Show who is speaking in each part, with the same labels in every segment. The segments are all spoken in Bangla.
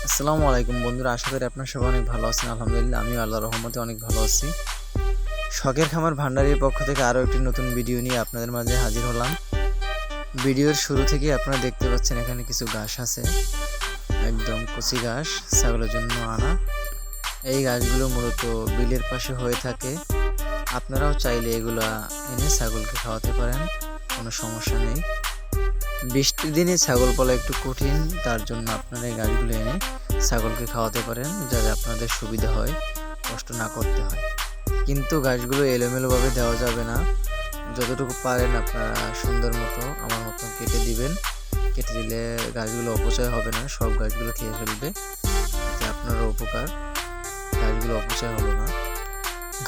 Speaker 1: আসসালামু আলাইকুম বন্ধুরা, আশা করি আপনার সবাই অনেক ভালো আছেন। আলহামদুলিল্লাহ, আমিও আল্লাহর রহমতে অনেক ভালো আছি। শখের খামার ভান্ডারির পক্ষ থেকে আরও একটি নতুন ভিডিও নিয়ে আপনাদের মাঝে হাজির হলাম। ভিডিওর শুরু থেকেই আপনারা দেখতে পাচ্ছেন এখানে কিছু ঘাস আছে, একদম কচি ঘাস, ছাগলের জন্য আনা। এই ঘাসগুলো মূলত বিলের পাশে হয়ে থাকে। আপনারাও চাইলে এগুলা এনে ছাগলকে খাওয়াতে পারেন, কোনো সমস্যা নেই। বৃষ্টির দিনে ছাগল পালা একটু কঠিন, তার জন্য আপনারা এই ঘাসগুলো এনে ছাগলকে খাওয়াতে পারেন, যাতে আপনাদের সুবিধা হয়, কষ্ট না করতে হয়। কিন্তু ঘাসগুলো এলোমেলোভাবে দেওয়া যাবে না। যতটুকু পারেন আপনারা সুন্দর মতো আমার মতো কেটে দিবেন। কেটে দিলে ঘাসগুলো অপচয় হবে না, সব ঘাসগুলো খেয়ে ফেলবে, এতে আপনারও উপকার, ঘাসগুলো অপচয় হবে না।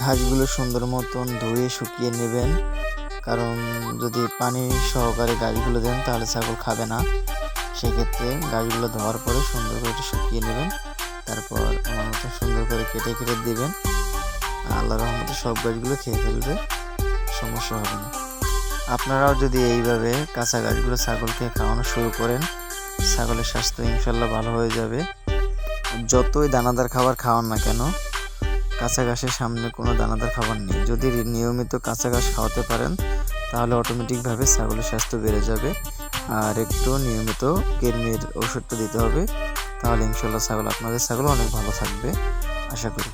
Speaker 1: ঘাসগুলো সুন্দর মতন ধুয়ে শুকিয়ে নেবেন, কারণ যদি পানি সহকারে ঘাসগুলো দেন তাহলে ছাগল খাবে না। সেক্ষেত্রে গাছগুলো ধোয়ার পরে সুন্দর করে একটু শুকিয়ে নেবেন, তারপর আমার মতো সুন্দর করে কেটে কেটে দিবেন। আল্লাহর রহমতে সব গাছগুলো খেয়ে ফেলবে, সমস্যা হবে না। আপনারাও যদি এইভাবে কাঁচা গাছগুলো ছাগলকে খাওয়ানো শুরু করেন, ছাগলের স্বাস্থ্য ইনশাল্লাহ ভালো হয়ে যাবে। যতই দানাদার খাবার খাওয়ান না কেন, কাঁচা ঘাসের সামনে কোনো দানাদার খাবার নেই। যদি নিয়মিত কাঁচা ঘাস খাওয়াতে পারেন তাহলে অটোমেটিকভাবে ছাগলের স্বাস্থ্য বেড়ে যাবে। আর একটু নিয়মিত কৃমির ওষুধটা দিতে হবে, তাহলে ইনশাল্লাহ আপনাদের ছাগল অনেক ভালো থাকবে আশা করি।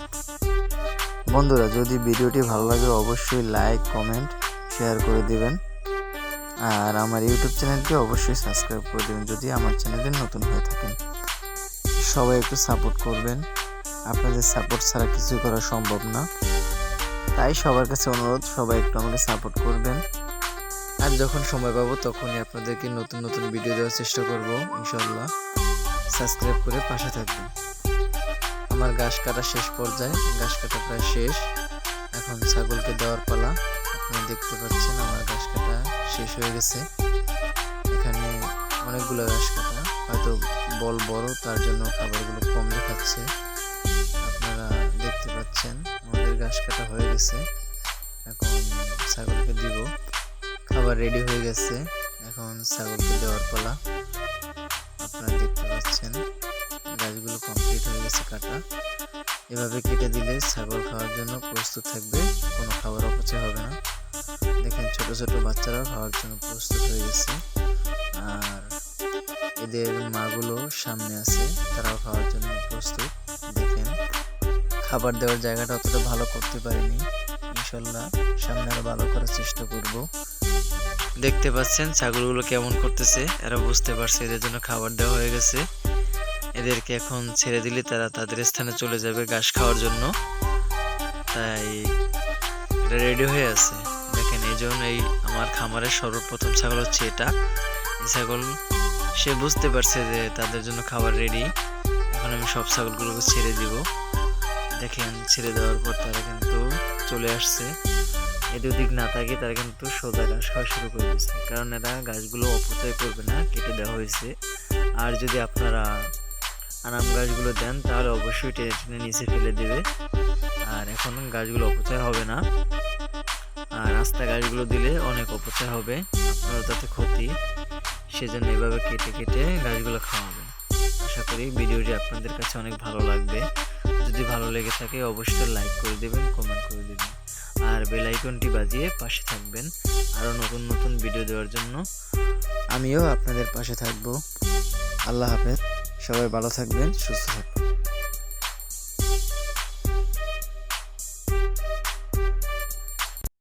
Speaker 1: বন্ধুরা, যদি ভিডিওটি ভালো লাগে অবশ্যই লাইক, কমেন্ট, শেয়ার করে দিবেন। আর আমার ইউটিউব চ্যানেলটি অবশ্যই সাবস্ক্রাইব করে দেবেন যদি আমার চ্যানেলে নতুন হয়ে থাকেন। সবাই একটু সাপোর্ট করবেন, আপনাদের সাপোর্ট ছাড়া কিছুই করা সম্ভব না। তাই সবার কাছে অনুরোধ, সবাই একটু আমাকে সাপোর্ট করবেন। আর যখন সময় পাবো তখনই আপনাদেরকে নতুন নতুন ভিডিও দেওয়ার চেষ্টা করব ইনশাল্লাহ। সাবস্ক্রাইব করে পাশে থাকবেন। আমার ঘাস কাটা শেষ পর্যায়ে, ঘাস কাটা প্রায় শেষ, এখন ছাগলকে দেওয়ার পালা। আপনারা দেখতে পাচ্ছেন আমার ঘাস কাটা শেষ হয়ে গেছে। এখানে অনেকগুলো ঘাস কাটা, হয়তো বল বড়, তার জন্য খাবারগুলো কম দেখাচ্ছে। আপনারা দেখতে পাচ্ছেন আমাদের ঘাস কাটা হয়ে গেছে, এখন ছাগলকে দিব। খাবার রেডি হয়ে গেছে, এখন ছাগলকে দেওয়ার পালা। আপনারা দেখতে পাচ্ছেন গাছগুলো কমপ্লিট হয়ে গেছে কাটা। এভাবে কেটে দিলে ছাগল খাওয়ার জন্য প্রস্তুত থাকবে, কোনো খাবার অপচয় হবে না। দেখেন ছোট ছোট বাচ্চারাও খাওয়ার জন্য প্রস্তুত হয়ে গেছে। আর এদের মাগুলো সামনে আছে, তারাও খাওয়ার জন্য প্রস্তুত। দেখেন খাবার দেওয়ার জায়গাটা অতটা ভালো করতে পারিনি, ইনশাল্লাহ সামনে আরো ভালো করার চেষ্টা করব। দেখতে পাচ্ছেন ছাগলগুলো কেমন করতেছে, এরা বুঝতে পারছে এদের জন্য খাবার দেওয়া হয়ে গেছে। এদেরকে এখন ছেড়ে দিলে তারা তাদের স্থানে চলে যাবে ঘাস খাওয়ার জন্য, তাই এটা রেডি হয়ে আছে। দেখেন এই জন্য এই আমার খামারের সর্বপ্রথম ছাগল হচ্ছে এটা। এই ছাগল সে বুঝতে পারছে যে তাদের জন্য খাবার রেডি। এখন আমি সব ছাগলগুলোকে ছেড়ে দিব। দেখেন ছেড়ে দেওয়ার পর তারা কিন্তু চলে আসছে, এদিক দিক না থাকে, তারা কিন্তু সোজা ঘাস খাওয়া শুরু করে দিচ্ছে, কারণ এরা গাছগুলো অপচয় করবে না, কেটে দেওয়া হয়েছে। আর যদি আপনারা আনাম গাছগুলো দেন তাহলে অবশ্যই টেনে টেনে নিচে ফেলে দেবে, আর এখন গাছগুলো অপচয় হবে না। আর রাস্তা গাছগুলো দিলে অনেক অপচয় হবে, আপনারও তাতে ক্ষতি, সেজন্য এভাবে কেটে কেটে গাছগুলো খাওয়াবেন। আশা করি ভিডিওটি আপনাদের কাছে অনেক ভালো লাগবে। যদি ভালো লেগে থাকে অবশ্যই লাইক করে দেবেন, কমেন্ট করে দেবেন, আর বেল আইকনটি বাজিয়ে পাশে থাকবেন আরও নতুন নতুন ভিডিও দেওয়ার জন্য। আমিও আপনাদের পাশে থাকবো। আল্লাহ হাফেজ, সবাই ভালো থাকবেন, সুস্থ থাকবেন।